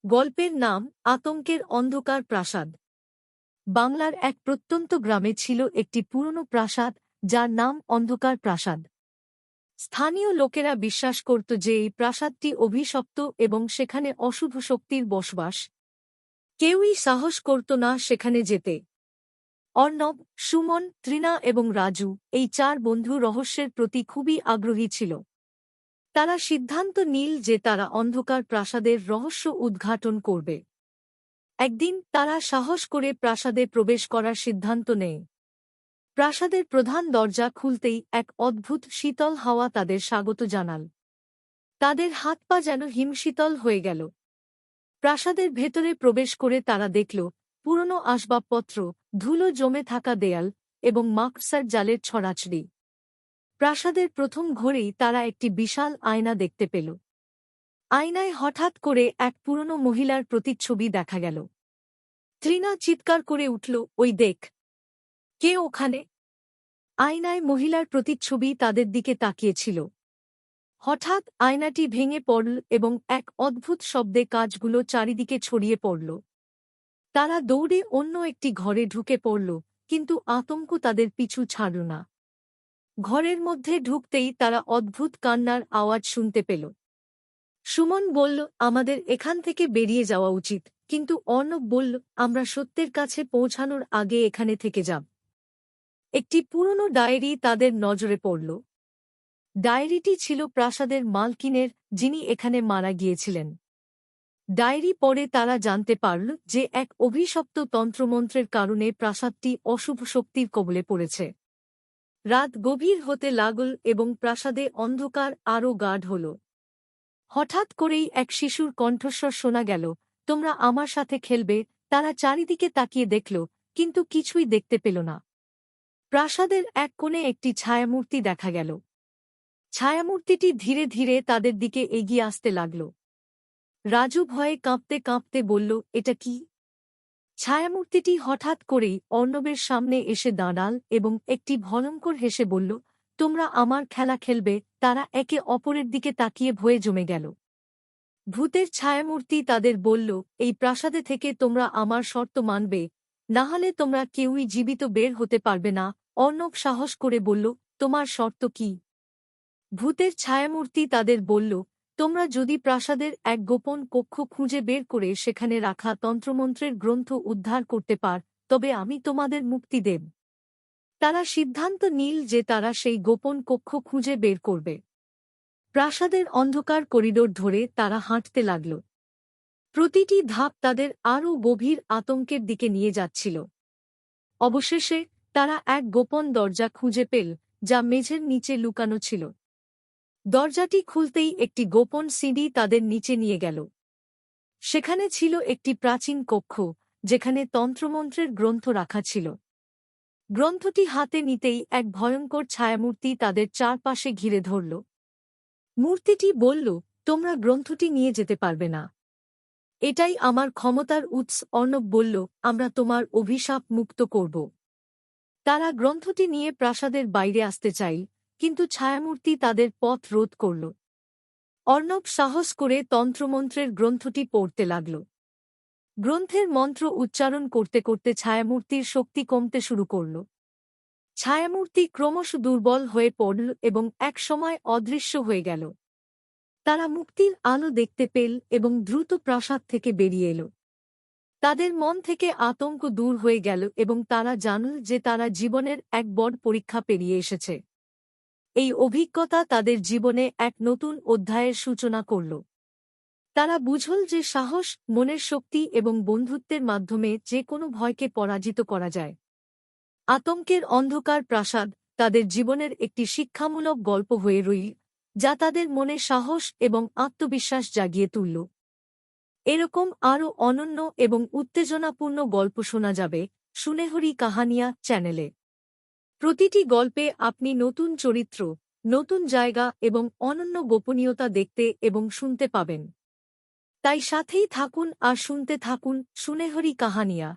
গল্পের নাম আতঙ্কের অন্ধকার প্রাসাদ। বাংলার এক প্রত্যন্ত গ্রামে ছিল একটি পুরনো প্রাসাদ, যার নাম অন্ধকার প্রাসাদ। স্থানীয় লোকেরা বিশ্বাস করত যে এই প্রাসাদটি অভিশপ্ত এবং সেখানে অশুভ শক্তির বসবাস। কেউই সাহস করত না সেখানে যেতে। অর্ণব, সুমন, তৃণা এবং রাজু, এই চার বন্ধু রহস্যের প্রতি খুবই আগ্রহী ছিল। তারা সিদ্ধান্ত নিল যে তারা অন্ধকার প্রাসাদের রহস্য উদ্ঘাটন করবে। একদিন তারা সাহস করে প্রাসাদে প্রবেশ করার সিদ্ধান্ত নেয়। প্রাসাদের প্রধান দরজা খুলতেই এক অদ্ভুত শীতল হাওয়া তাদের স্বাগত জানাল। তাদের হাত পা যেন হিমশীতল হয়ে গেল। প্রাসাদের ভেতরে প্রবেশ করে তারা দেখল পুরনো আসবাবপত্র, ধুলো জমে থাকা দেয়াল এবং মাকড়সার জালের ছড়াছড়ি। প্রাসাদের প্রথম ঘরেই তারা একটি বিশাল আয়না দেখতে পেল। আয়নায় হঠাৎ করে এক পুরনো মহিলার প্রতিচ্ছবি দেখা গেল। তৃণা চিৎকার করে উঠল, ওই দেখ, কে ওখানে? আয়নায় মহিলার প্রতিচ্ছবি তাদের দিকে তাকিয়েছিল। হঠাৎ আয়নাটি ভেঙে পড়ল এবং এক অদ্ভুত শব্দে কাঁচগুলো চারিদিকে ছড়িয়ে পড়ল। তারা দৌড়ে অন্য একটি ঘরে ঢুকে পড়ল, কিন্তু আতঙ্ক তাদের পিছু ছাড়ল না। ঘরের মধ্যে ঢুকতেই তারা অদ্ভুত কান্নার আওয়াজ শুনতে পেল। সুমন বলল, আমাদের এখান থেকে বেরিয়ে যাওয়া উচিত, কিন্তু অর্ণব বলল, আমরা সত্যের কাছে পৌঁছানোর আগে এখানে থেকে যাব। একটি পুরনো ডায়েরি তাদের নজরে পড়ল। ডায়েরিটি ছিল প্রাসাদের মালকিনের, যিনি এখানে মারা গিয়েছিলেন। ডায়েরি পড়ে তারা জানতে পারল যে এক অভিশপ্ত তন্ত্রমন্ত্রের কারণে প্রাসাদটি অশুভ শক্তির কবলে পড়েছে। রাত গভীর হতে লাগল এবং প্রাসাদে অন্ধকার আরও গাঢ় হল। হঠাৎ করেই এক শিশুর কণ্ঠস্বর শোনা গেল, তোমরা আমার সাথে খেলবে। তারা চারিদিকে তাকিয়ে দেখল, কিন্তু কিছুই দেখতে পেল না। প্রাসাদের এক কোণে একটি ছায়ামূর্তি দেখা গেল। ছায়ামূর্তিটি ধীরে ধীরে তাদের দিকে এগিয়ে আসতে লাগল। রাজু ভয়ে কাঁপতে কাঁপতে বলল, এটা কি? ছায়ামূর্তিটি হঠাৎ করেই অর্ণবের সামনে এসে দাঁড়াল এবং একটি ভয়ঙ্কর হেসে বলল, তোমরা আমার খেলা খেলবে। তারা একে অপরের দিকে তাকিয়ে ভয়ে জমে গেল। ভূতের ছায়ামূর্তি তাদের বলল, এই প্রাসাদে থেকে তোমরা আমার শর্ত মানবে, না হলে তোমরা কেউই জীবিত বের হতে পারবে না। অর্ণব সাহস করে বলল, তোমার শর্ত কি? ভূতের ছায়ামূর্তি তাদের বলল, তোমরা যদি প্রাসাদের এক গোপন কক্ষ খুঁজে বের করে সেখানে রাখা তন্ত্রমন্ত্রের গ্রন্থ উদ্ধার করতে পার, তবে আমি তোমাদের মুক্তি দেব। তারা সিদ্ধান্ত নিল যে তারা সেই গোপন কক্ষ খুঁজে বের করবে। প্রাসাদের অন্ধকার করিডোর ধরে তারা হাঁটতে লাগল। প্রতিটি ধাপ তাদের আরও গভীর আতঙ্কের দিকে নিয়ে যাচ্ছিল। অবশেষে তারা এক গোপন দরজা খুঁজে পেল, যা মেঝের নিচে লুকানো ছিল। দরজাটি খুলতেই একটি গোপন সিঁড়ি তাদের নিচে নিয়ে গেল। সেখানে ছিল একটি প্রাচীন কক্ষ, যেখানে তন্ত্রমন্ত্রের গ্রন্থ রাখা ছিল। গ্রন্থটি হাতে নিতেই এক ভয়ঙ্কর ছায়ামূর্তি তাদের চারপাশে ঘিরে ধরল। মূর্তিটি বলল, তোমরা গ্রন্থটি নিয়ে যেতে পারবে না। এটাই আমার ক্ষমতার উৎস। অর্ণব বলল, আমরা তোমার অভিশাপ মুক্ত করব। তারা গ্রন্থটি নিয়ে প্রাসাদের বাইরে আসতে চাইল, কিন্তু ছায়ামূর্তি তাদের পথ রোধ করল। অর্ণব সাহস করে তন্ত্রমন্ত্রের গ্রন্থটি পড়তে লাগল। গ্রন্থের মন্ত্র উচ্চারণ করতে করতে ছায়ামূর্তির শক্তি কমতে শুরু করল। ছায়ামূর্তি ক্রমশ দুর্বল হয়ে পড়ল এবং একসময় অদৃশ্য হয়ে গেল। তারা মুক্তির আলো দেখতে পেল এবং দ্রুত প্রাসাদ থেকে বেরিয়ে এল। তাদের মন থেকে আতঙ্ক দূর হয়ে গেল এবং তারা জানল যে তারা জীবনের এক বড় পরীক্ষা পেরিয়ে এসেছে। এই অভিজ্ঞতা তাদের জীবনে এক নতুন অধ্যায়ের সূচনা করল। তারা বুঝল যে সাহস, মনের শক্তি এবং বন্ধুত্বের মাধ্যমে যে কোনো ভয়কে পরাজিত করা যায়। আতঙ্কের অন্ধকার প্রাসাদ তাদের জীবনের একটি শিক্ষামূলক গল্প হয়ে রইল, যা তাদের মনে সাহস এবং আত্মবিশ্বাস জাগিয়ে তুলল। এরকম আরও অনন্য এবং উত্তেজনাপূর্ণ গল্প শোনা যাবে সুনেহরি কাহানিয়া চ্যানেলে। প্রতিটি গল্পে আপনি নতুন চরিত্র, নতুন জায়গা এবং অনন্য গোপনীয়তা দেখতে এবং শুনতে পাবেন। তাই সাথেই থাকুন আর শুনতে থাকুন সুনেহরি কাহানিয়া।